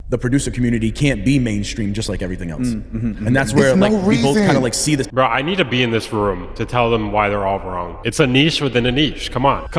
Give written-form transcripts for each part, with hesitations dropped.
the producer community can't be mainstream just like everything else. And that's where like we both kind of like see this. Bro, I need to be in this room to tell them why they're all wrong. It's a niche within a niche. Come on.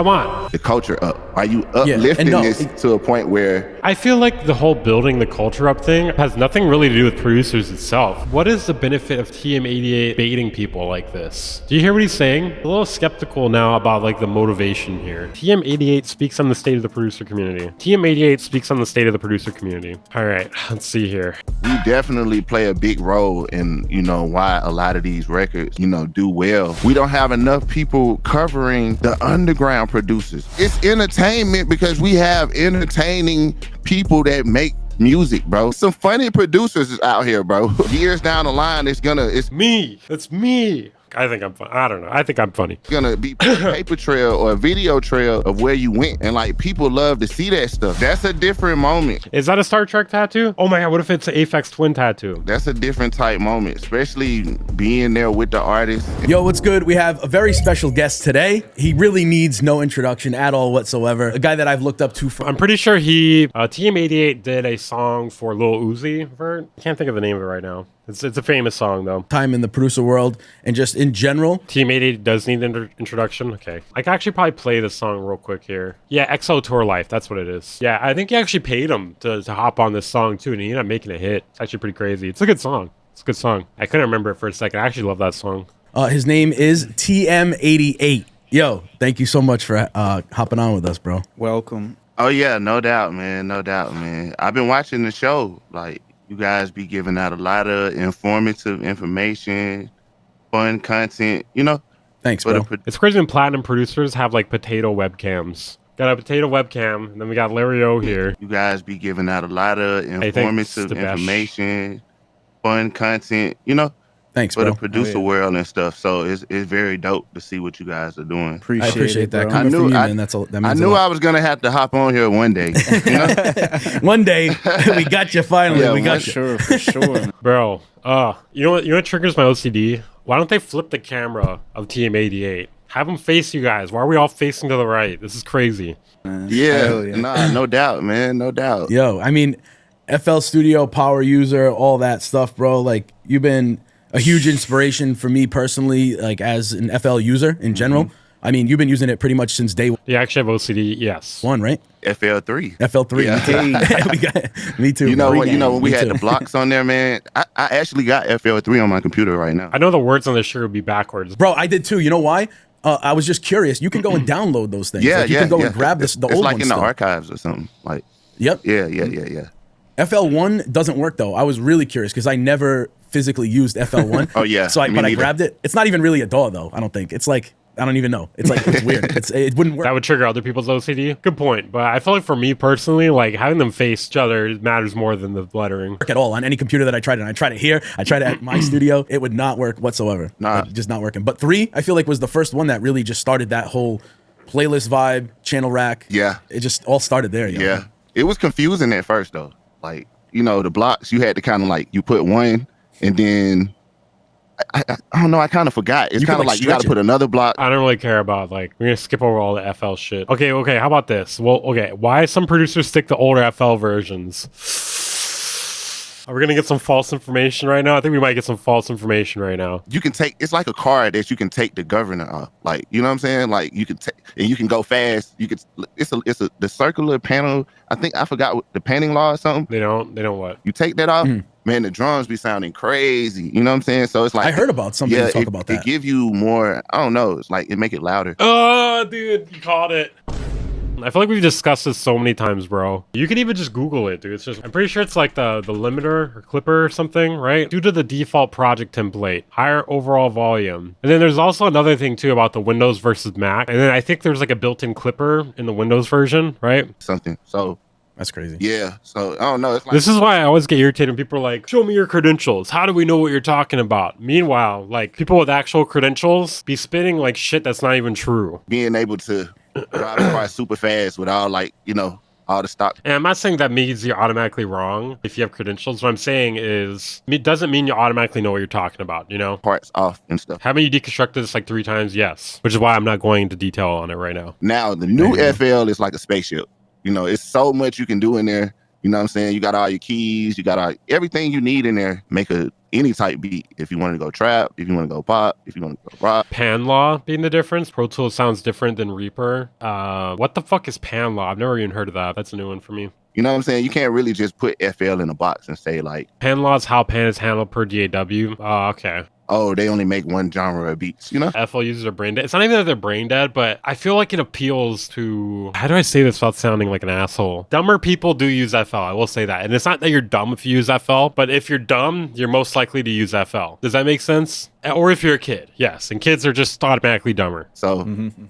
The culture up. Are you uplifting this to a point where... I feel like the whole building the culture up thing has nothing really to do with producers itself. What is the benefit of TM88 baiting people like this? Do you hear what he's saying? A little skeptical now about like the motivation here. TM88 speaks on the state of the producer community. TM88 speaks on the state of the producer community. All right, let's see here. We definitely play a big role in, you know, why a lot of these records, you know, do well. We don't have enough people covering the underground producers. It's entertainment because we have entertaining people that make music, bro. Some funny producers is out here, bro. Years down the line, it's me. It's me. I think I'm funny. I don't know. I think I'm funny. It's gonna be a paper trail or a video trail of where you went. And like, people love to see that stuff. That's a different moment. Is that a Star Trek tattoo? Oh my God, what if it's an Aphex Twin tattoo? That's a different type moment, especially being there with the artist. Yo, what's good? We have a very special guest today. He really needs no introduction at all whatsoever. A guy that I've looked up to for... I'm pretty sure TM88 did a song for Lil Uzi Vert. I can't think of the name of it right now. It's a famous song though. Time in the producer world and just in general. TM88 does need an introduction. Okay. I can actually probably play this song real quick here. Yeah, XO Tour Life. That's what it is. Yeah, I think he actually paid him to hop on this song too, and he ended up making a hit. It's actually pretty crazy. It's a good song. It's a good song. I couldn't remember it for a second. I actually love that song. His name is TM88. Yo, thank you so much for hopping on with us, bro. Welcome. Oh yeah, no doubt, man. No doubt, man. I've been watching the show. Like, you guys be giving out a lot of informative information, fun content, you know? Thanks, bro. It's crazy when platinum producers have like potato webcams. Got a potato webcam, and then we got Larry O here. You guys be giving out a lot of informative information, fun content, you know? Thanks, for bro. the producer world and stuff. So it's very dope to see what you guys are doing. I appreciate that. Coming from you, man, that means I knew I was gonna have to hop on here one day. You know? One day, we got you finally. Yeah, we got you. For sure. Bro, you know what triggers my OCD? Why don't they flip the camera of TM88? Have them face you guys. Why are we all facing to the right? This is crazy. Yeah. Nah, no doubt, man. No doubt. Yo, I mean, FL Studio, power user, all that stuff, bro. Like, you've been a huge inspiration for me personally, like as an FL user in general. I mean, you've been using it pretty much since day one. Yeah, I actually have OCD, yes. One, right? FL3. FL3, yeah. Me too. You know what? When we had the blocks on there, man, I actually got FL3 on my computer right now. I know the words on the shirt would be backwards. Bro, I did too. You know why? I was just curious. You can go and download those things. Yeah, like, you can go and grab the old ones. It's like in the still. archives or something. Like, yep. Yeah. FL1 doesn't work though. I was really curious because I never physically used FL1. Oh yeah. So I grabbed it. It's not even really a DAW though. I don't think. It's like, I don't even know. It's like, it's weird. It wouldn't work. That would trigger other people's OCD. Good point. But I feel like for me personally, like having them face each other matters more than the lettering. Work at all on any computer that I tried it. I tried it here. I tried it at my studio. It would not work whatsoever. Nah. Like, just not working. But 3, I feel like was the first one that really just started that whole playlist vibe, channel rack. Yeah. It just all started there. Yeah. It was confusing at first though. Like, you know, the blocks, you had to kind of like, you put one and then I don't know, I kind of forgot. It's kind of like you got to put another block. I don't really care about, like, we're going to skip over all the FL shit. Okay, how about this? Well, okay, why some producers stick to older FL versions? Are we going to get some false information right now? I think we might get some false information right now. You can take, it's like a card that you can take the governor off. Like, you know what I'm saying? Like, you can take, and you can go fast. You could, the circular panel. I forgot what, the panning law or something. They don't what? You take that off. Man, the drums be sounding crazy. You know what I'm saying? So it's like, I heard about somebody talk about that. It give you more, I don't know. It's like, it make it louder. Oh, dude, you caught it. I feel like we've discussed this so many times, bro. You can even just Google it, dude. It's just, I'm pretty sure it's like the limiter or clipper or something, right? Due to the default project template, higher overall volume. And then there's also another thing too about the Windows versus Mac. And then I think there's like a built-in clipper in the Windows version, right? Something. So that's crazy. Yeah. So I don't know. It's like, this is why I always get irritated when people are like, show me your credentials. How do we know what you're talking about? Meanwhile, like people with actual credentials be spitting like shit that's not even true. Being able to drive the car super fast with all, like, you know, all the stock. And I'm not saying that means you're automatically wrong if you have credentials. What I'm saying is it doesn't mean you automatically know what you're talking about, you know? Parts off and stuff. Haven't you deconstructed this like 3 times? Yes. Which is why I'm not going into detail on it right now. Now, the new FL is like a spaceship. You know, it's so much you can do in there. You know what I'm saying? You got all your keys, you got everything you need in there. Make any type beat. If you want to go trap, if you want to go pop, if you want to go rock. Pan Law being the difference. Pro Tools sounds different than Reaper. What the fuck is Pan Law? I've never even heard of that. That's a new one for me. You know what I'm saying? You can't really just put FL in a box and say like Pan Law is how pan is handled per DAW. Oh, okay. Oh, they only make one genre of beats, you know? FL users are brain dead. It's not even that they're brain dead, but I feel like it appeals to, how do I say this without sounding like an asshole? Dumber people do use FL, I will say that. And it's not that you're dumb if you use FL, but if you're dumb, you're most likely to use FL. Does that make sense? Or if you're a kid, yes. And kids are just automatically dumber. So,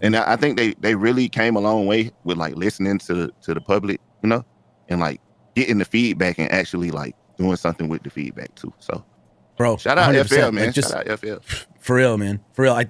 and I think they really came a long way with like listening to the public, you know? And like getting the feedback and actually like doing something with the feedback too, so. Bro, shout out 100%, FL, man. like just, shout out FL. For real, man. For real.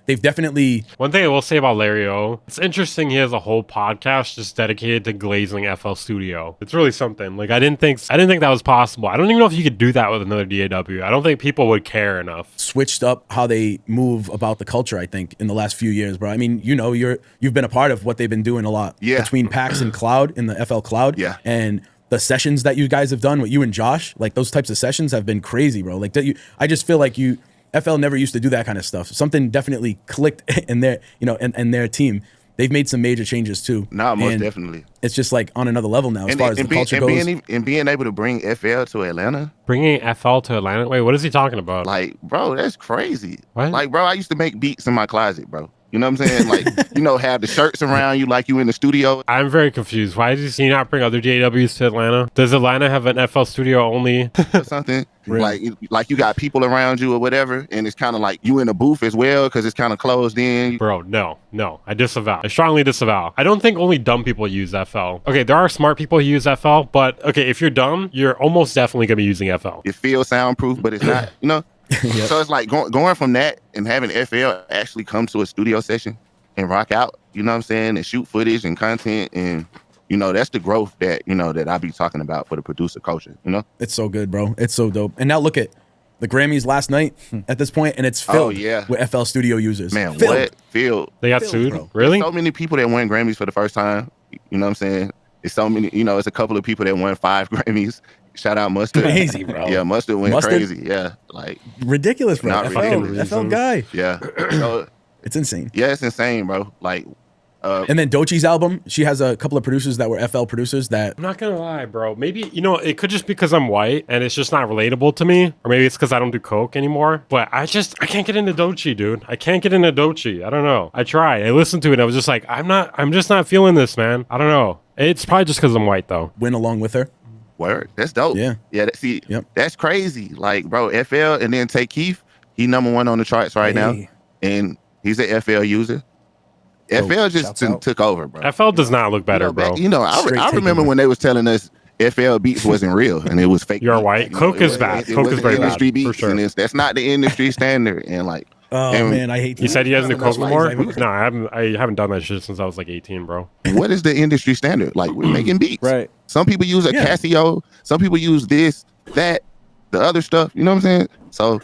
They've definitely... One thing I will say about Larry O, it's interesting he has a whole podcast just dedicated to glazing FL Studio. It's really something. Like, I didn't think that was possible. I don't even know if you could do that with another DAW. I don't think people would care enough. Switched up how they move about the culture, I think, in the last few years, bro. I mean, you know, you've been a part of what they've been doing a lot. Yeah. Between PAX and Cloud, in the FL Cloud. Yeah. And the sessions that you guys have done with you and Josh, like those types of sessions have been crazy, bro. Like I just feel like FL never used to do that kind of stuff. Something definitely clicked in their, you know, and their team. They've made some major changes too. Nah, most definitely. It's just like on another level now as far as the culture goes. And being able to bring FL to Atlanta. Bringing FL to Atlanta? Wait, what is he talking about? Like, bro, that's crazy. What? Like, bro, I used to make beats in my closet, bro. You know what I'm saying? Like, you know, have the shirts around you like you in the studio. I'm very confused. Why does he not bring other DAWs to Atlanta? Does Atlanta have an FL studio only? Or something? Really? Like you got people around you or whatever, and it's kind of like you in a booth as well because it's kind of closed in. Bro, no. I disavow. I strongly disavow. I don't think only dumb people use FL. Okay, there are smart people who use FL, but okay, if you're dumb, you're almost definitely going to be using FL. It feels soundproof, but it's not, you know? Yep. So it's like going from that and having FL actually come to a studio session and rock out, you know what I'm saying, and shoot footage and content, and you know that's the growth that that I be talking about for the producer culture. You know, it's so good, bro. It's so dope. And now look at the Grammys last night at this point, and it's filled with FL Studio users. Man, filled. Filled. They got sued, bro. Really? There's so many people that win Grammys for the first time. You know what I'm saying? It's so many. You know, it's a couple of people that won 5 Grammys. Shout out Mustard. Crazy, bro. Yeah, Mustard went crazy. Yeah, like ridiculous, bro. FL guy. Yeah. So, it's insane. Yeah, it's insane, bro. Like, and then Dochi's album, she has a couple of producers that were FL producers that... I'm not gonna lie, bro. Maybe, it could just be because I'm white and it's just not relatable to me. Or maybe it's because I don't do coke anymore. But I can't get into Dochi, dude. I can't get into Dochi. I don't know. I tried. I listened to it and I was just like, I'm just not feeling this, man. I don't know. It's probably just because I'm white, though. Win along with her. Word. That's dope. Yeah. Yeah. That's crazy. Like, bro, FL and then Take Keith, he #1 on the charts right now. And he's a FL user. FL just took over, bro. FL does not look better, bro. I remember when they was telling us FL beats wasn't real and it was fake. You're white. Coke is bad. Coke is very bad, beats, for sure. And that's not the industry standard. And like, man, I hate that. You said he doesn't do coke anymore? No, I haven't done that shit since I was like 18, bro. What is the industry standard? Like, we're making beats. Right. Some people use a Casio. Some people use this, that, the other stuff. You know what I'm saying? So,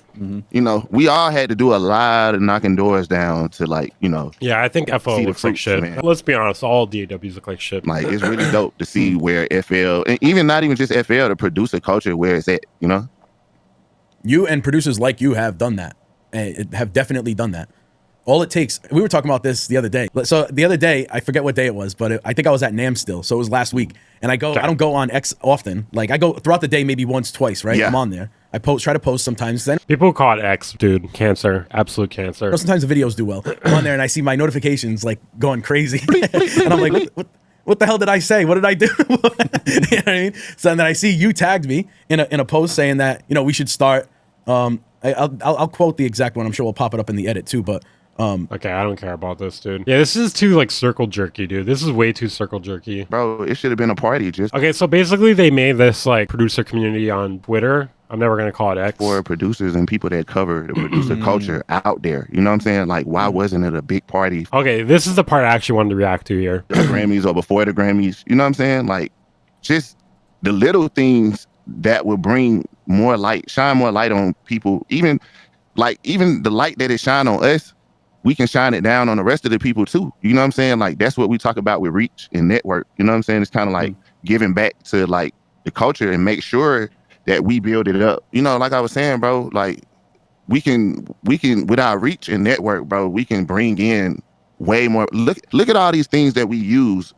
we all had to do a lot of knocking doors down to like, Yeah, I think FL looks like shit. Man. Let's be honest, all DAWs look like shit. Like, it's really dope to see where FL, and even not even just FL, the producer culture, where it's at, You and producers like you have done that. Have definitely done that. All it takes, we were talking about this the other day. So the other day, I forget what day it was, but I think I was at NAMM still. So it was last week. And I don't go on X often. Like, I go throughout the day, maybe once, twice, right? Yeah. I'm on there. I try to post sometimes. Then people call it X, dude. Cancer. Absolute cancer. Sometimes the videos do well. I'm on there and I see my notifications like going crazy. And I'm like, what the hell did I say? What did I do? You know what I mean? So and then I see you tagged me in a post saying that, we should start, I'll quote the exact one. I'm sure we'll pop it up in the edit too, but okay, I don't care about this, dude. Yeah, this is too like circle jerky, dude. This is way too circle jerky. Bro, it should have been a party just. Okay, so basically they made this like producer community on Twitter. I'm never gonna call it X. For producers and people that cover the producer culture out there. You know what I'm saying? Like, why wasn't it a big party? Okay, this is the part I actually wanted to react to here. The Grammys or before the Grammys. You know what I'm saying? Like, just the little things that will bring more light, shine more light on people. Even the light that it shine on us, we can shine it down on the rest of the people too. You know what I'm saying? Like, that's what we talk about with reach and network. You know what I'm saying? It's kind of like giving back to like the culture and make sure that we build it up. You know, like I was saying, bro, like we can with our reach and network, bro, we can bring in way more. Look at all these things that we use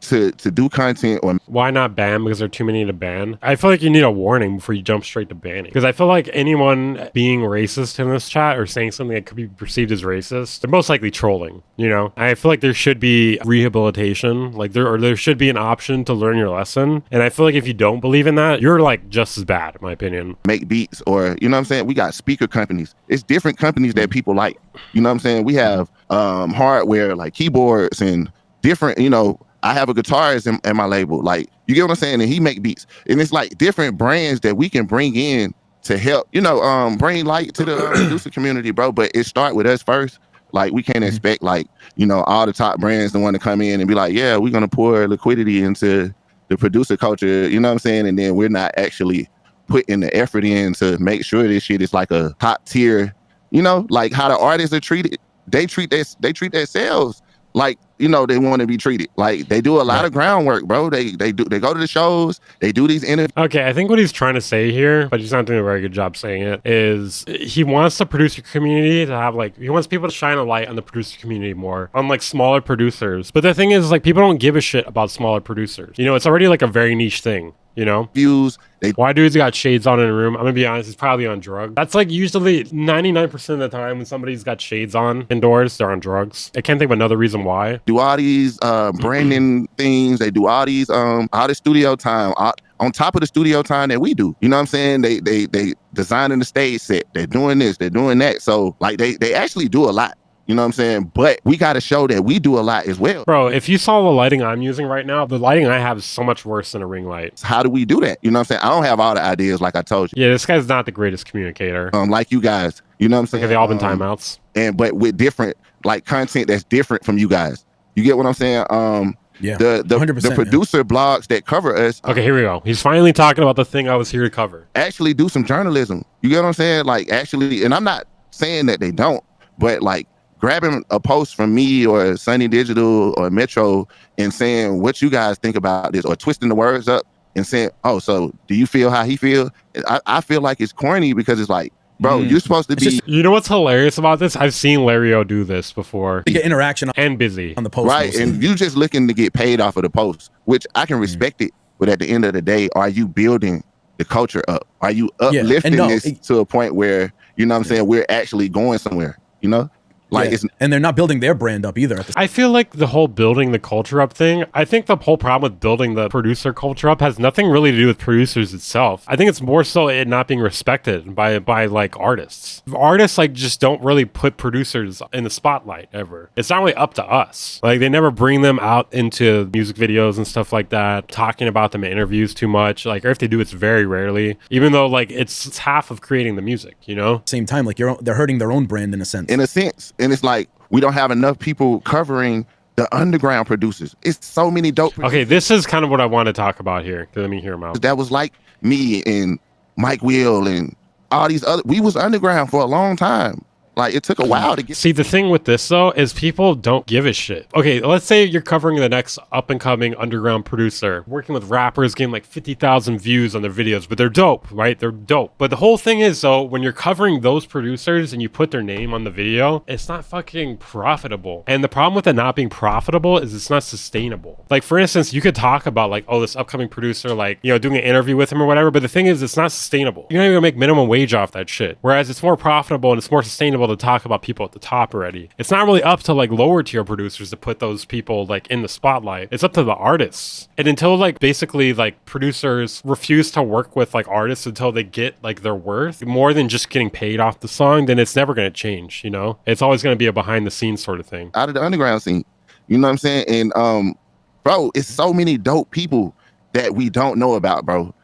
to do content. Or why not ban? Because there are too many to ban. I feel like you need a warning before you jump straight to banning, because I feel like anyone being racist in this chat or saying something that could be perceived as racist, they're most likely trolling, you know. I feel like there should be rehabilitation, like there should be an option to learn your lesson, and I feel like if you don't believe in that, you're like just as bad, in my opinion. Make beats, or you know what I'm saying, we got speaker companies. It's different companies that people like, you know what I'm saying. We have hardware like keyboards and different, you know, I have a guitarist in my label, like, you get what I'm saying, and he make beats, and it's like different brands that we can bring in to help, you know, bring light to the producer community, bro. But it start with us first. Like, we can't expect, like, you know, all the top brands to want to come in and be like, yeah, we're gonna pour liquidity into the producer culture, you know what I'm saying, and then we're not actually putting the effort in to make sure this shit is like a top tier, you know, like how the artists are treated. They treat themselves like, you know, they want to be treated. Like, they do a lot of groundwork, bro. They go to the shows, they do these interviews. Okay, I think what he's trying to say here, but he's not doing a very good job saying it, is he wants the producer community to have, like, he wants people to shine a light on the producer community more, on like smaller producers. But the thing is, like, people don't give a shit about smaller producers. You know, it's already like a very niche thing. You know, views. Why dudes got shades on in a room? I'm gonna be honest, he's probably on drugs. That's like usually 99% of the time when somebody's got shades on indoors, they're on drugs. I can't think of another reason why. Do all these branding things. They do all these all the studio time on top of the studio time that we do. You know what I'm saying? They designing the stage set. They're doing this. They're doing that. So like they actually do a lot. You know what I'm saying? But we got to show that we do a lot as well. Bro, if you saw the lighting I'm using right now, the lighting I have is so much worse than a ring light. How do we do that? You know what I'm saying? I don't have all the ideas like I told you. Yeah, this guy's not the greatest communicator. Like you guys. You know what I'm saying? Like, they all been timeouts. But with different, like, content that's different from you guys. You get what I'm saying? Yeah, the producer blogs that cover us. Okay, here we go. He's finally talking about the thing I was here to cover. Actually do some journalism. You get what I'm saying? Like, actually, and I'm not saying that they don't, but like, grabbing a post from me or Sunny Digital or Metro and saying what you guys think about this, or twisting the words up and saying, oh, so do you feel how he feel? I feel like it's corny, because it's like, bro, you're supposed to be. You know what's hilarious about this? I've seen Lario do this before. To get interaction and busy on the post. Right, and you just looking to get paid off of the post, which I can respect it. But at the end of the day, are you building the culture up? Are you uplifting this to a point where, you know what I'm saying, we're actually going somewhere, you know? Like, and they're not building their brand up either. I feel like the whole building the culture up thing, I think the whole problem with building the producer culture up has nothing really to do with producers itself. I think it's more so it not being respected by like artists. Artists like just don't really put producers in the spotlight ever. It's not really up to us. Like, they never bring them out into music videos and stuff like that, talking about them in interviews too much. Like, or if they do, it's very rarely, even though like it's half of creating the music, you know? Same time, like they're hurting their own brand in a sense. And it's like, we don't have enough people covering the underground producers. It's so many dope producers. Okay, this is kind of what I want to talk about here. Let me hear them out. That was like me and Mike Will and all these other. We was underground for a long time. Like, it took a while to get. See, the thing with this though is people don't give a shit. Okay, let's say you're covering the next up and coming underground producer, working with rappers, getting like 50,000 views on their videos, but they're dope, right? They're dope. But the whole thing is though, when you're covering those producers and you put their name on the video, it's not fucking profitable. And the problem with it not being profitable is it's not sustainable. Like, for instance, you could talk about like, oh, this upcoming producer, like, you know, doing an interview with him or whatever, but the thing is, it's not sustainable. You're not even gonna make minimum wage off that shit. Whereas it's more profitable and it's more sustainable to talk about people at the top already. It's not really up to like lower tier producers to put those people like in the spotlight. It's up to the artists. And until like basically like producers refuse to work with like artists until they get like their worth more than just getting paid off the song, then it's never going to change, you know? It's always going to be a behind the scenes sort of thing. Out of the underground scene. You know what I'm saying? And bro, it's so many dope people that we don't know about, bro.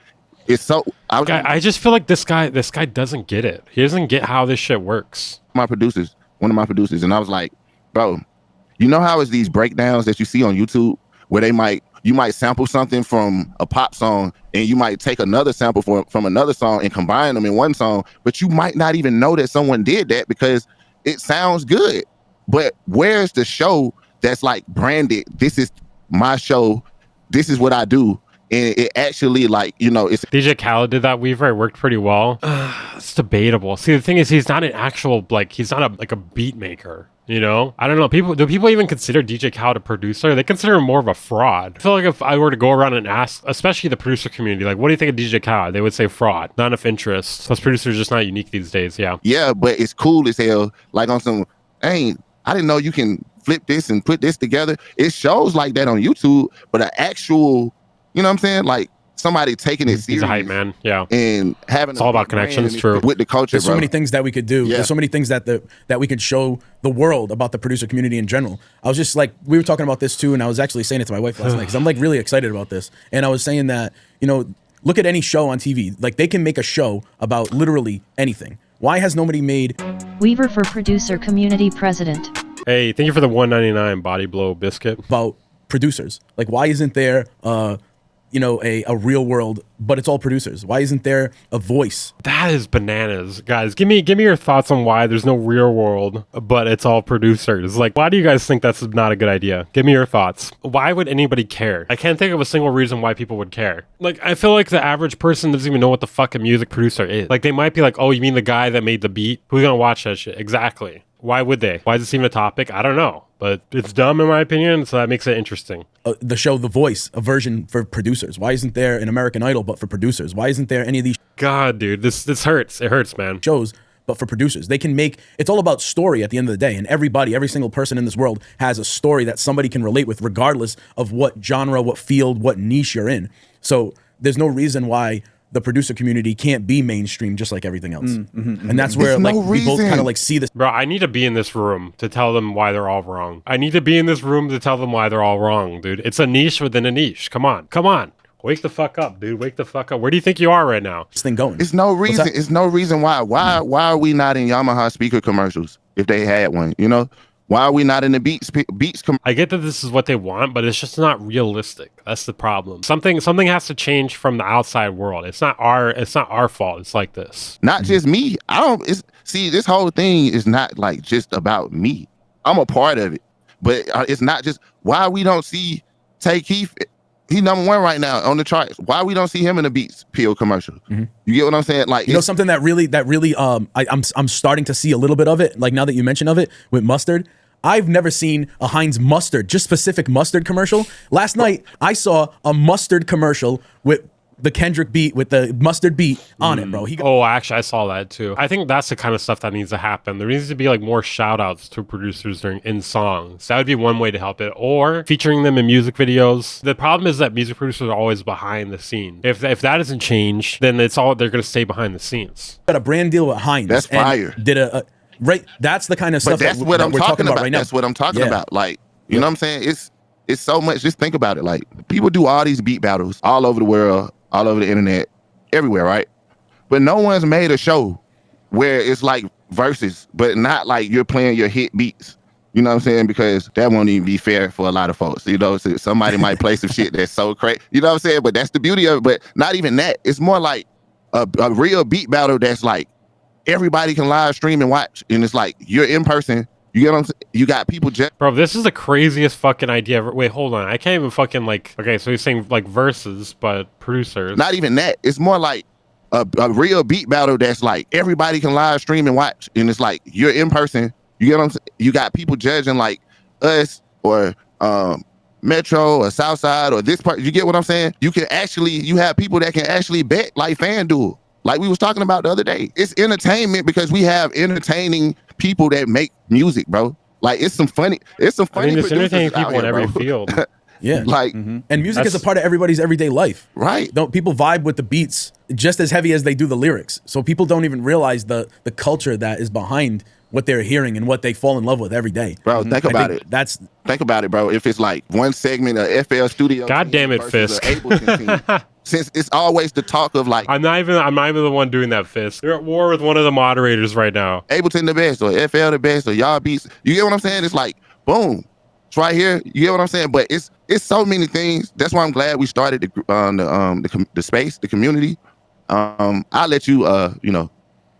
It's so I just feel like this guy doesn't get it. He doesn't get how this shit works. One of my producers, and I was like, bro, you know how it's these breakdowns that you see on YouTube where you might sample something from a pop song and you might take another sample from another song and combine them in one song, but you might not even know that someone did that because it sounds good. But where's the show that's like branded? This is my show. This is what I do. And it actually, like, you know, it's DJ Khaled did that Weaver. It worked pretty well. It's debatable. See, the thing is, he's not an actual, like, he's not a beat maker. You know, I don't know. Do people even consider DJ Khaled a producer? They consider him more of a fraud. I feel like if I were to go around and ask, especially the producer community, like, what do you think of DJ Khaled? They would say fraud, not enough interest. Plus, producers are just not unique these days. Yeah. Yeah, but it's cool as hell. Like on some, hey, I didn't know you can flip this and put this together. It shows like that on YouTube, but an actual, you know what I'm saying? Like somebody taking it serious. He's a hype man. Yeah. And having it's all about connections. True. With the culture, There's so many things that we could do. Yeah. There's so many things that we could show the world about the producer community in general. I was just like, we were talking about this too, and I was actually saying it to my wife last night because I'm like really excited about this. And I was saying that, you know, look at any show on TV. Like they can make a show about literally anything. Why has nobody made Weaver for producer community president? Hey, thank you for the $1.99 body blow biscuit. About producers? Like why isn't there you know, a real world, but it's all producers? Why isn't there a voice? That is bananas. Guys, give me your thoughts on why there's no real world, but it's all producers. Like, why do you guys think that's not a good idea? Give me your thoughts. Why would anybody care? I can't think of a single reason why people would care. Like, I feel like the average person doesn't even know what the fuck a music producer is. Like, they might be like, oh, you mean the guy that made the beat? Who's gonna watch that shit? Exactly. Why would they? Why is this even a topic? I don't know. But it's dumb in my opinion, so that makes it interesting. The show The Voice, a version for producers. Why isn't there an American Idol, but for producers? Why isn't there any of these God, dude, this hurts. It hurts, man. shows, but for producers? They can make, it's all about story at the end of the day. And every single person in this world has a story that somebody can relate with, regardless of what genre, what field, what niche you're in. So there's no reason why the producer community can't be mainstream just like everything else. And that's where like we both kind of like see this. Bro, I need to be in this room to tell them why they're all wrong. I need to be in this room to tell them why they're all wrong, dude. It's a niche within a niche. Come on. Come on. Wake the fuck up, dude. Wake the fuck up. Where do you think you are right now? This thing going. It's no reason. It's no reason why. Why are we not in Yamaha speaker commercials if they had one? You know, why are we not in the Beats? I get that this is what they want, but it's just not realistic. That's the problem. Something has to change from the outside world. It's not our fault. It's like this. Not just me. See, this whole thing is not like just about me. I'm a part of it, but it's not just why we don't see Tay Keith. He's #1 right now on the charts. Why we don't see him in a Beats Pill commercial? You get what I'm saying? Like, you know, something that really I'm starting to see a little bit of it. Like now that you mention of it with mustard, I've never seen a Heinz mustard, just specific mustard commercial. Last night I saw a mustard commercial with the Kendrick beat, with the mustard beat on it, bro. Oh, actually, I saw that too. I think that's the kind of stuff that needs to happen. There needs to be like more shout outs to producers in songs. That would be one way to help it, or featuring them in music videos. The problem is that music producers are always behind the scene. If that doesn't change, then they're going to stay behind the scenes. Got a brand deal with Heinz. That's fire. Did right? That's the kind of stuff that's what I'm we're talking about right now. That's what I'm talking about. Like, you know what I'm saying? It's so much. Just think about it. Like, people do all these beat battles all over the world, all over the internet, everywhere, right? But no one's made a show where it's like verses, but not like you're playing your hit beats. You know what I'm saying? Because that won't even be fair for a lot of folks. You know, so somebody might play some shit that's so crazy. You know what I'm saying? But that's the beauty of it. But not even that. It's more like a real beat battle that's like everybody can live stream and watch. And it's like you're in person. You get what I'm saying? You got people just... Bro, this is the craziest fucking idea ever. Wait, hold on. I can't even fucking like... Okay, so he's saying like verses, but producers. Not even that. It's more like a real beat battle that's like everybody can live stream and watch. And it's like you're in person. You get what I'm saying? You got people judging like us or Metro or Southside or this part. You get what I'm saying? You have people that can actually bet like FanDuel. Like we was talking about the other day. It's entertainment because we have entertaining people that make music, bro. Like it's some funny it's entertaining people in every field. Yeah. Like and music is a part of everybody's everyday life. Right. People vibe with the beats just as heavy as they do the lyrics. So people don't even realize the culture that is behind what they're hearing and what they fall in love with every day. Bro, think about it. Think about it, bro. If it's like one segment of FL Studio. God damn it, Fisk. Since it's always the talk of like I'm not even the one doing that, Fisk. You're at war with one of the moderators right now. Ableton the best or FL the best or y'all beats. You get what I'm saying? It's like boom. It's right here. You get what I'm saying? But it's so many things. That's why I'm glad we started the space, the community. I'll let you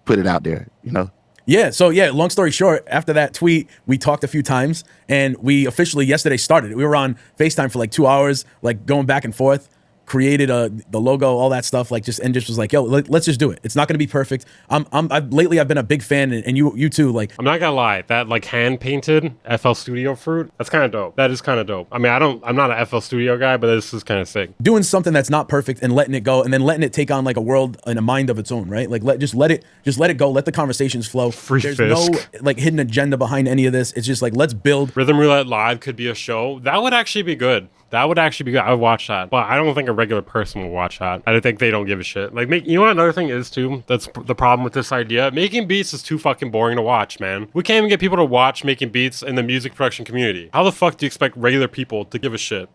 put it out there, you know. Yeah, so yeah, long story short, after that tweet, we talked a few times and we officially yesterday started it. We were on FaceTime for like 2 hours, like going back and forth. created the logo, all that stuff, like just was like, yo, let's just do it. It's not gonna be perfect. Lately I've been a big fan, and you too. Like, I'm not gonna lie, that like hand painted FL Studio fruit, that's kind of dope. That is kind of dope. I mean, I'm not an FL Studio guy, but this is kind of sick. doing something that's not perfect and letting it go, and then letting it take on like a world and a mind of its own, right? Like just let it go. Let the conversations flow. There's no like hidden agenda behind any of this. It's just like, let's build. Rhythm Roulette Live could be a show. That would actually be good. That would actually be good. I would watch that. But I don't think a regular person will watch that. I think they don't give a shit. Like, you know what another thing is, too? That's the problem with this idea. Making beats is too fucking boring to watch, man. We can't even get people to watch making beats in the music production community. How the fuck do you expect regular people to give a shit?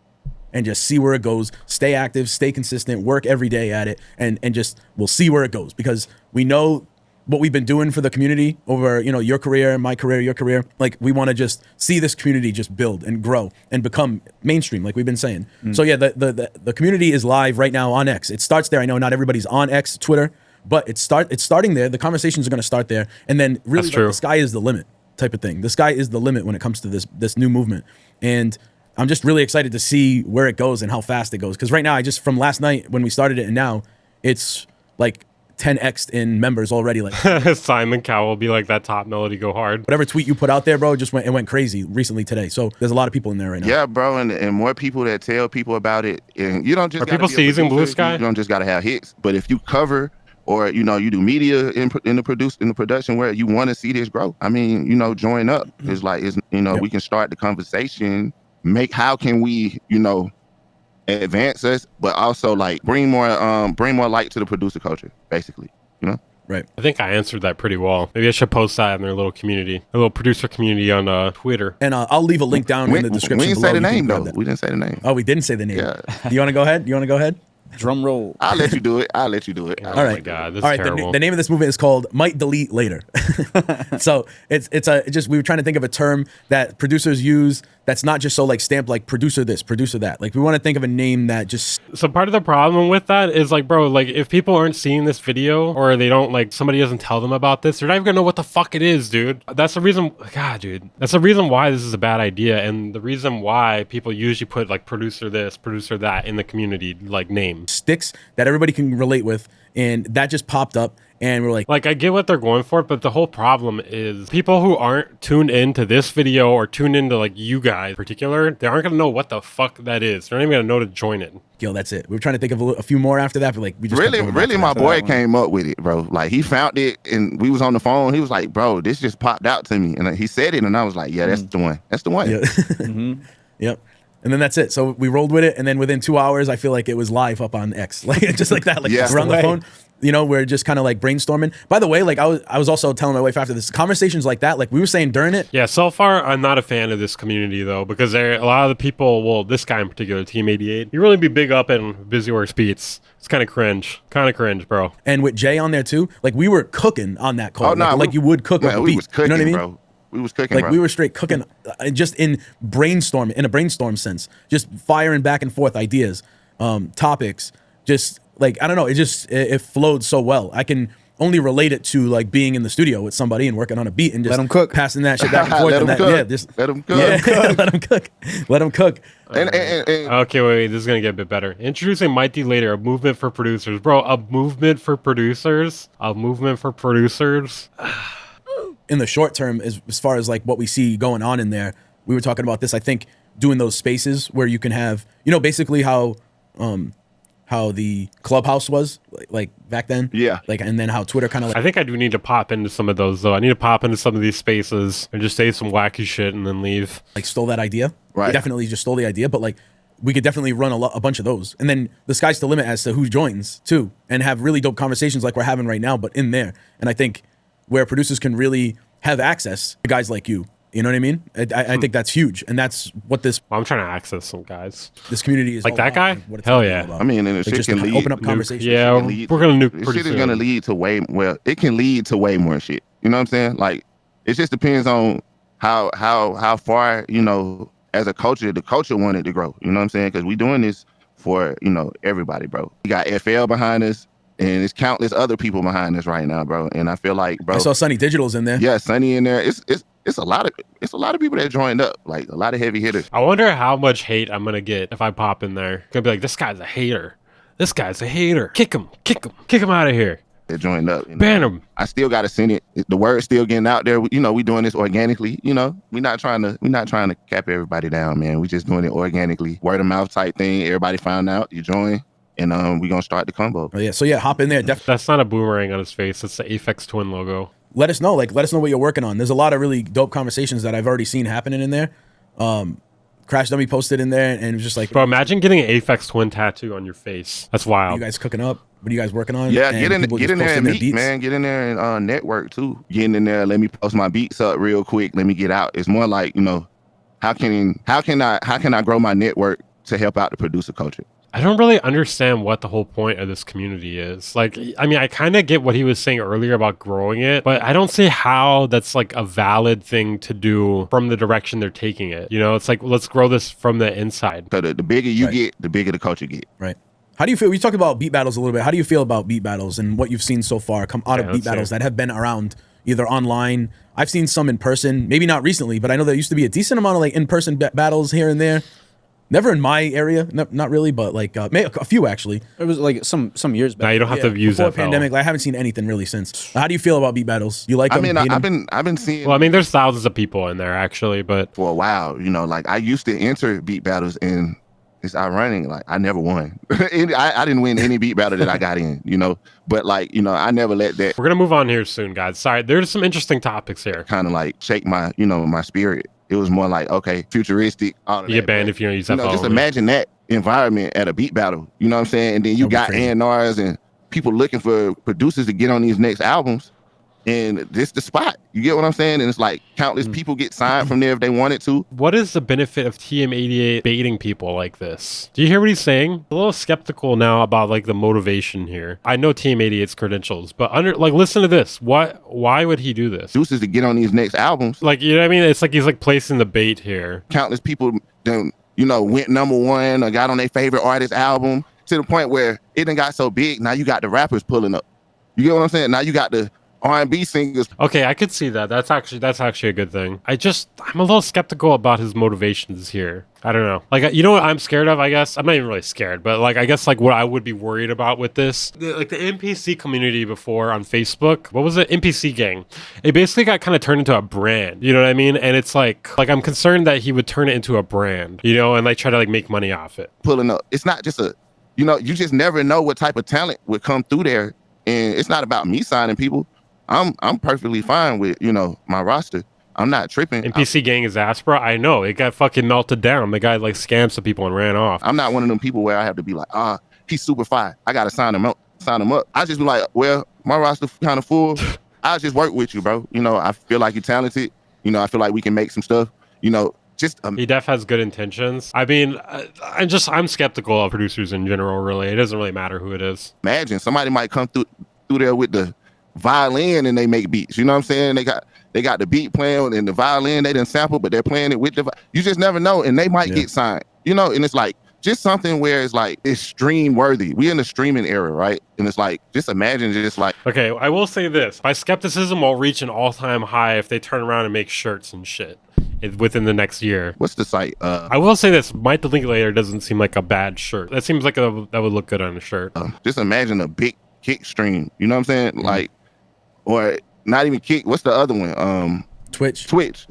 And just see where it goes. Stay active, stay consistent, work every day at it, and just we'll see where it goes, because we know what we've been doing for the community over, you know, your career, my career, your career. Like, we want to just see this community just build and grow and become mainstream, like we've been saying. So yeah, the community is live right now on X. It starts there. I know not everybody's on X, Twitter, but it's starting there. The conversations are going to start there, and then really like, the sky is the limit type of thing. The sky is the limit when it comes to this new movement, and I'm just really excited to see where it goes and how fast it goes. Because right now, from last night when we started it and now, it's like 10x'd in members already. Like Simon Cowell will be like, that top melody go hard. Whatever tweet you put out there, bro, it went crazy recently today. So there's a lot of people in there right now. Yeah, bro, and more people that tell people about it. And you don't just. Are people still using Blue Sky? You don't just gotta have hits, but if you cover, or you know, you do media in the production where you want to see this grow, I mean, you know, join up. It's like, we can start the conversation. How can we, you know, advance us, but also like bring more light to the producer culture, basically, you know? Right. I think I answered that pretty well. Maybe I should post that in their little community, a little producer community on Twitter. And I'll leave a link down in the description. We didn't below. say the name though. We didn't say the name. Oh, we didn't say the name. Yeah. You want to go ahead? Drum roll. I'll let you do it. All right. My God, this All is right. terrible. The name of this movement is called Might Delete Later. So we were trying to think of a term that producers use that's not just so like stamped like producer this, producer that. Like, we want to think of a name that just. So part of the problem with that is like, bro, like if people aren't seeing this video, or they don't, like, somebody doesn't tell them about this, they're not even gonna know what the fuck it is, dude. That's the reason. God, dude, that's the reason why this is a bad idea, and the reason why people usually put like producer this, producer that in the community like name. Sticks that everybody can relate with, and that just popped up, and we're like I get what they're going for, but the whole problem is people who aren't tuned into this video or tuned into like you guys in particular, they aren't gonna know what the fuck that is. They're not even gonna know to join it. yo, that's it. We were trying to think of a few more after that, but like we just really my boy came up with it, bro. Like, he found it and we was on the phone. He was like, bro, this just popped out to me, and he said it, and I was like, yeah, that's the one. That's the one. Yeah. Yep. And then that's it. So we rolled with it, and then within 2 hours, I feel like it was live up on X, like just like that. Like, we're on the phone. You know, we're just kind of like brainstorming. By the way, like I was also telling my wife after this, conversations like that, like we were saying during it. Yeah, so far I'm not a fan of this community though, because a lot of the people, well, this guy in particular, Team 88, you really be big up in Busy Works Beats. It's kind of cringe, bro. And with Jay on there too, like we were cooking on that call, like you would cook. Yeah, a we beat. was cooking, you know what I mean? bro. We was cooking, like bro. we were straight cooking, just in a brainstorm sense, just firing back and forth ideas, topics, just like, I don't know, it flowed so well. I can only relate it to like being in the studio with somebody and working on a beat and just let them cook, passing that shit back and forth. Let them cook. Let them cook. And okay, wait, this is gonna get a bit better. Introducing Mighty Later, a movement for producers, bro. A movement for producers. In the short term, as far as like what we see going on in there, we were talking about this. I think doing those spaces where you can have, you know, basically how the Clubhouse was like back then. Yeah. Like, and then how Twitter kind of like. I think I do need to pop into some of those though. I need to pop into some of these spaces and just say some wacky shit and then leave. Like, stole that idea. Right. We definitely just stole the idea, but like we could definitely run a bunch of those, and then the sky's the limit as to who joins too, and have really dope conversations like we're having right now, but in there. And I think where producers can really have access to guys like you. You know what I mean? I think that's huge, and that's what I'm trying to access some guys. This community is like all that guy. Hell yeah! I mean, and the shit can lead, open up conversations. Yeah, we're gonna nuke. Shit is gonna lead to it can lead to way more shit. You know what I'm saying? Like, it just depends on how far, you know, as a culture, the culture wanted to grow. You know what I'm saying? Because we doing this for, you know, everybody, bro. We got FL behind us. And it's countless other people behind us right now, bro. And I feel like, bro, I saw Sunny Digital's in there. Yeah, Sunny in there. It's a lot of people that joined up, like a lot of heavy hitters. I wonder how much hate I'm gonna get if I pop in there. Gonna be like, this guy's a hater. This guy's a hater. Kick him out of here. They joined up. Ban him. I still gotta send it. The word's still getting out there. You know, we doing this organically. You know, we're not trying to cap everybody down, man. We just doing it organically, word of mouth type thing. Everybody found out, you join, and we gonna start the combo. Oh, yeah. So yeah, hop in there. That's not a boomerang on his face. It's the Aphex Twin logo. Let us know. Let us know what you're working on. There's a lot of really dope conversations that I've already seen happening in there. Crash Dummy posted in there, and it was just like, bro, imagine getting an Aphex Twin tattoo on your face. That's wild. You guys cooking up? What are you guys working on? Yeah, And get in there and meet, beats. man. Get in there and network too. Getting in there, let me post my beats up real quick. Let me get out. It's more like, you know, how can I grow my network to help out the producer culture? I don't really understand what the whole point of this community is. Like, I mean, I kind of get what he was saying earlier about growing it, but I don't see how that's like a valid thing to do from the direction they're taking it. You know, it's like, let's grow this from the inside. So the bigger you get, the bigger the culture get. Right. How do you feel? We talked about beat battles a little bit. How do you feel about beat battles and what you've seen so far come out of beat battles that have been around either online? I've seen some in person, maybe not recently, but I know there used to be a decent amount of like in-person battles here and there. Never in my area, not really, but like a few actually. It was like some years back. Now you don't have to use before that pandemic. I haven't seen anything really since. How do you feel about beat battles? You like them? I mean, I've been seeing. Well, I mean, there's thousands of people in there actually, but for a while, you know, like I used to enter beat battles, and it's ironic. Like I never won. I didn't win any beat battle that I got in, you know. But like, you know, I never let that we're gonna move on here soon, guys. Sorry, there's some interesting topics here. kind of like shake my, you know, my spirit. It was more like, okay, futuristic. All of You that, get banned but, if you don't use you that. know, just imagine that environment at a beat battle. You know what I'm saying? And then you got A&Rs and people looking for producers to get on these next albums. And this the spot. You get what I'm saying? And it's like countless people get signed from there if they wanted to. What is the benefit of TM88 baiting people like this? Do you hear what he's saying? A little skeptical now about like the motivation here. I know TM88's credentials, but listen to this. Why would he do this? Producers to get on these next albums. Like, you know what I mean? It's like he's like placing the bait here. Countless people done, you know, went #1 or got on their favorite artist album to the point where it done got so big. Now you got the rappers pulling up. You get what I'm saying? Now you got the R&B singers. Okay, I could see that. That's actually a good thing. I'm a little skeptical about his motivations here. I don't know. Like, you know what I'm scared of, I guess? I'm not even really scared, but like, I guess like what I would be worried about with this, like the NPC community before on Facebook, what was it? NPC gang. It basically got kind of turned into a brand, you know what I mean? And it's like I'm concerned that he would turn it into a brand, you know, and like try to like make money off it. Pulling up. It's not just you know, you just never know what type of talent would come through there. And it's not about me signing people. I'm perfectly fine with, you know, my roster. I'm not tripping. NPC gang is ass, bro. I know. It got fucking melted down. The guy like scammed some people and ran off. I'm not one of them people where I have to be like, he's super fire. I gotta sign him up. I just be like, well, my roster kind of full. I'll just work with you, bro. You know, I feel like you're talented. You know, I feel like we can make some stuff. You know, just he def has good intentions. I mean, I'm skeptical of producers in general. Really, it doesn't really matter who it is. Imagine somebody might come through there with the violin and they make beats. You know what I'm saying? They got the beat playing and the violin they didn't sample, but they're playing it with you just never know, and they might get signed. You know, and it's like just something where it's like it's stream worthy. We in the streaming era, right? And it's like just imagine just like okay, I will say this: my skepticism will reach an all-time high if they turn around and make shirts and shit within the next year. What's the site? I will say this: Might the Linklater doesn't seem like a bad shirt. That seems like that would look good on a shirt. Just imagine a big kick stream. You know what I'm saying? Like. Or not even kick. What's the other one? Twitch. Twitch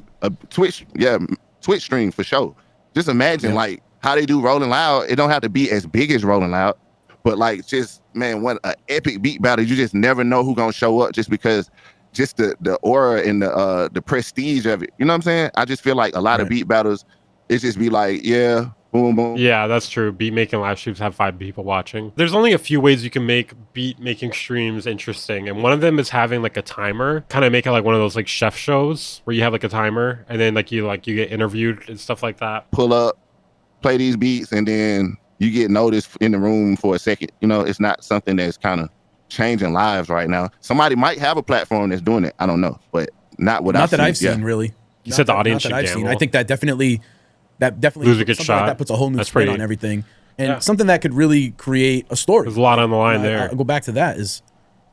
stream for sure. Just imagine like how they do Rolling Loud. It don't have to be as big as Rolling Loud, but like just man, what an epic beat battle. You just never know who's gonna show up just because just the aura and the prestige of it. You know what I'm saying? I just feel like a lot of beat battles, it just be like, yeah. Boom, boom. Yeah, that's true. Beat making live streams have 5 people watching. There's only a few ways you can make beat making streams interesting, and one of them is having like a timer. Kind of make it like one of those like chef shows where you have like a timer, and then like you get interviewed and stuff like that. Pull up, play these beats, and then you get noticed in the room for a second. You know, it's not something that's kind of changing lives right now. Somebody might have a platform that's doing it. I don't know, but not what I've seen. Really. You said the audience should gamble. I think that definitely loser gets shot. Like that puts a whole new spin on everything, and something that could really create a story. There's a lot on the line there. I'll go back to that. Is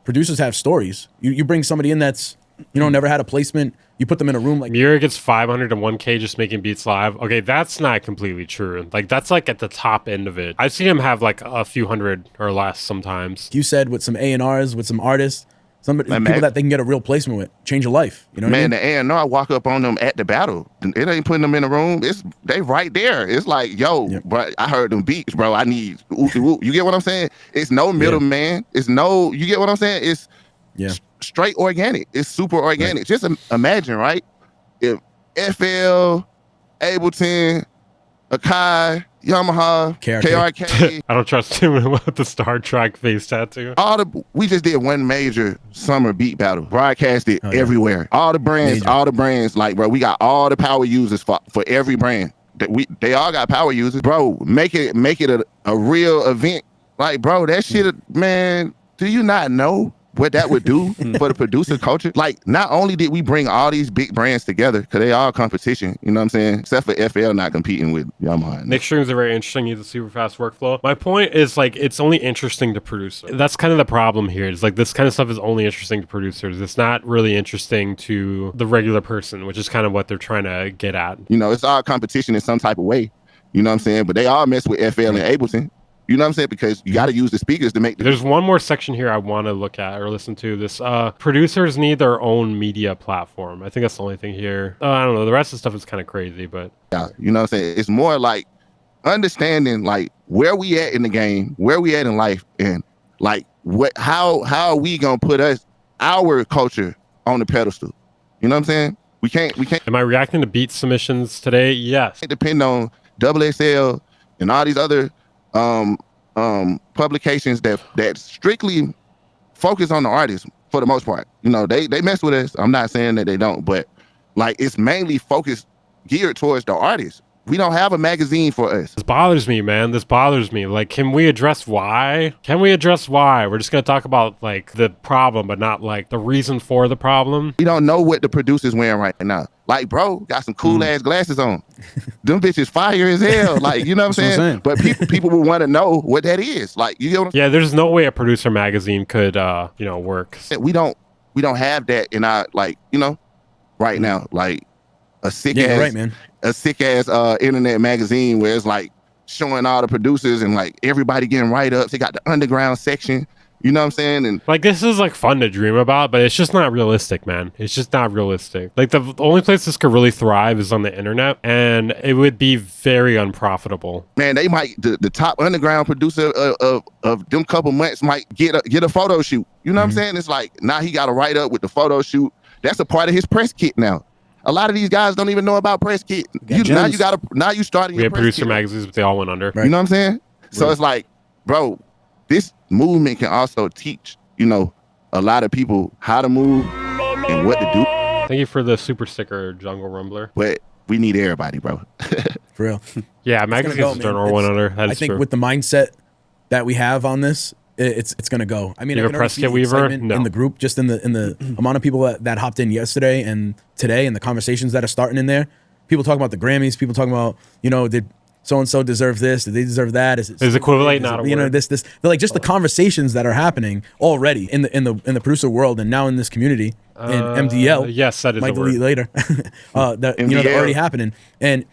producers have stories. You bring somebody in that's you know, never had a placement. You put them in a room like Muir gets 500 to 1K just making beats live. Okay, that's not completely true. Like, that's like at the top end of it. I've seen him have like a few hundred or less sometimes. you said, with some A&Rs, with some artists, people that they can get a real placement with, change your life. You know what I mean? The A&R, I walk up on them at the battle. It ain't putting them in a room. They right there. It's like, yo, bro, I heard them beats, bro. I need ooh. You get what I'm saying? It's no middleman. It's no, you get what I'm saying? It's straight organic. It's super organic. Just imagine, right? If FL, Ableton, Akai, Yamaha, KRK. I don't trust him with the Star Trek face tattoo. We just did one major summer beat battle, broadcasted everywhere. All the brands, like, bro, we got all the power users for every brand. They all got power users, bro. Make it a real event. Like, bro, that shit, man. Do you not know what that would do for the producer culture? Like, not only did we bring all these big brands together, because they all competition, you know what I'm saying? Except for FL not competing with Yamaha. Nick streams are very interesting. Use a super fast workflow. My point is, like, it's only interesting to producers. That's kind of the problem here. It's like this kind of stuff is only interesting to producers. It's not really interesting to the regular person, which is kind of what they're trying to get at. You know, it's all competition in some type of way. You know what I'm saying? But they all mess with FL and Ableton. You know what I'm saying? Because you got to use the speakers to make There's one more section here I want to look at or listen to. This producers need their own media platform. I think that's the only thing here. I don't know. The rest of the stuff is kind of crazy, but yeah, you know what I'm saying? It's more like understanding like where we at in the game, where we at in life, and like how are we gonna put our culture on the pedestal? You know what I'm saying? We can't. Am I reacting to beat submissions today? Yes. It depend on XXL and all these other publications that strictly focus on the artist for the most part. You know, they mess with us. I'm not saying that they don't, but like it's mainly geared towards the artist. We don't have a magazine for us. This bothers me, man. This bothers me. Like, can we address why? We're just going to talk about like the problem, but not like the reason for the problem. We don't know what the producer's wearing right now. Like, bro, got some cool ass glasses on. Them bitches fire as hell. Like, you know what I'm saying? But people will want to know what that is. Like, you know what I'm saying? Yeah, there's no way a producer magazine could, work. We don't have that in our, like, you know, right now. Like a sick ass, right, man. A sick ass internet magazine where it's like showing all the producers and like everybody getting write-ups. They got the underground section. You know what I'm saying? And like, this is like fun to dream about, but it's just not realistic, man. It's just not realistic. Like the only place this could really thrive is on the internet, and it would be very unprofitable. Man, they might, the top underground producer of them couple months might get a photo shoot. You know what I'm saying? It's like, now he got to write up with the photo shoot. That's a part of his press kit now. A lot of these guys don't even know about press kit. Now you starting. We have producer magazines, but they all went under. Right. You know what I'm saying? So it's like, bro, this movement can also teach, you know, a lot of people how to move and what to do. Thank you for the super sticker, Jungle Rumbler. But we need everybody, bro. For real. Yeah, magazines in general went under. I think with the mindset that we have on this, it's gonna go. I mean, you I have a press kit Weaver? No. In the group, just in the amount of people that hopped in yesterday and today, and the conversations that are starting in there. People talking about the Grammys. People talking about, you know, did so and so deserve this? Did they deserve that? Is equivalent not a word? You know, this. They're like just the conversations that are happening already in the producer world and now in this community in MDL. Yes, that is might a word. delete later. They're already happening, and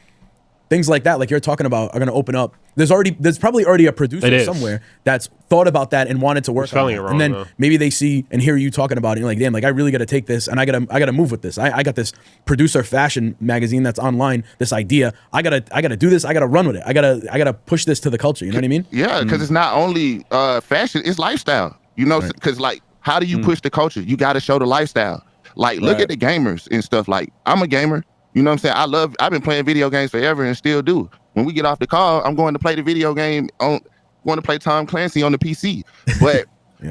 things like that, like you're talking about, are going to open up. There's probably already a producer somewhere that's thought about that and wanted to work on it. Wrong, and then though. maybe they see and hear you talking about it, and you're like, damn, like I really got to take this and I got to move with this. I got this producer fashion magazine that's online, this idea. I got to do this. I got to run with it. I got to push this to the culture. You know what I mean? Yeah, because it's not only fashion, it's lifestyle. You know, because like, how do you push the culture? You got to show the lifestyle. Like, look at the gamers and stuff. Like, I'm a gamer. You know what I'm saying? I've been playing video games forever and still do. When we get off the call, I'm going to play the video game going to play Tom Clancy on the PC. But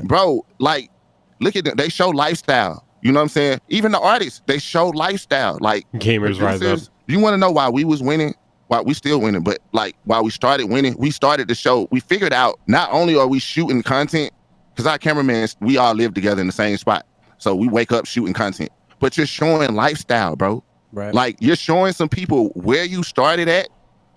bro, like, look at them. They show lifestyle. You know what I'm saying? Even the artists, they show lifestyle. Like, gamers rise up. You want to know why we was winning? Why we still winning? But like, why we started winning? We started the show. We figured out not only are we shooting content, because our cameramans, we all live together in the same spot. So we wake up shooting content. But you're showing lifestyle, bro. Right. Like, you're showing some people where you started at,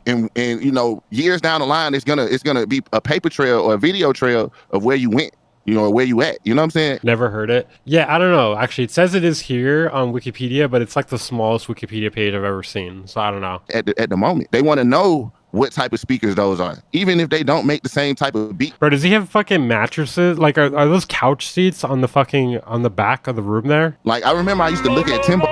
and you know, years down the line, it's gonna be a paper trail or a video trail of where you went. You know, where you at? You know what I'm saying? Never heard it. Yeah, I don't know. Actually, it says it is here on Wikipedia, but it's like the smallest Wikipedia page I've ever seen. So I don't know. At the moment, they want to know what type of speakers those are, even if they don't make the same type of beat. Bro, does he have fucking mattresses? Like, are those couch seats on the back of the room there? Like, I remember I used to look at Timbo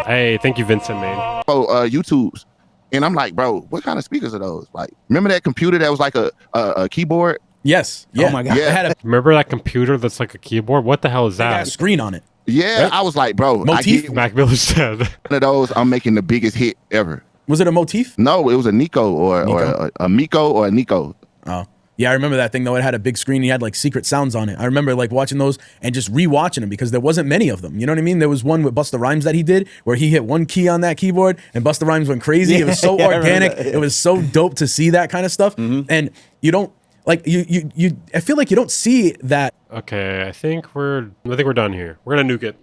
Hey, thank you, Vincent, man. YouTubes, and I'm like, bro, what kind of speakers are those? Like, remember that computer that was like a keyboard? Yes. Yeah. Oh my God. It had a Remember that computer that's like a keyboard? What the hell is that? screen on it. Yeah, Right? I was like, bro, I Motif? get one Mac Miller said. of those, I'm making the biggest hit ever. Was it a motif? No, it was a Nico or a Miko or a Nico. Oh. Yeah, I remember that thing though. It had a big screen. He had like secret sounds on it. I remember like watching those and just rewatching them because there wasn't many of them. You know what I mean? There was one with Busta Rhymes that he did where he hit one key on that keyboard and Busta Rhymes went crazy. It was so Yeah, I remember organic. that, yeah. It was so dope to see that kind of stuff. And you don't like you. I feel like you don't see that. Okay, I think we're done here. We're gonna nuke it.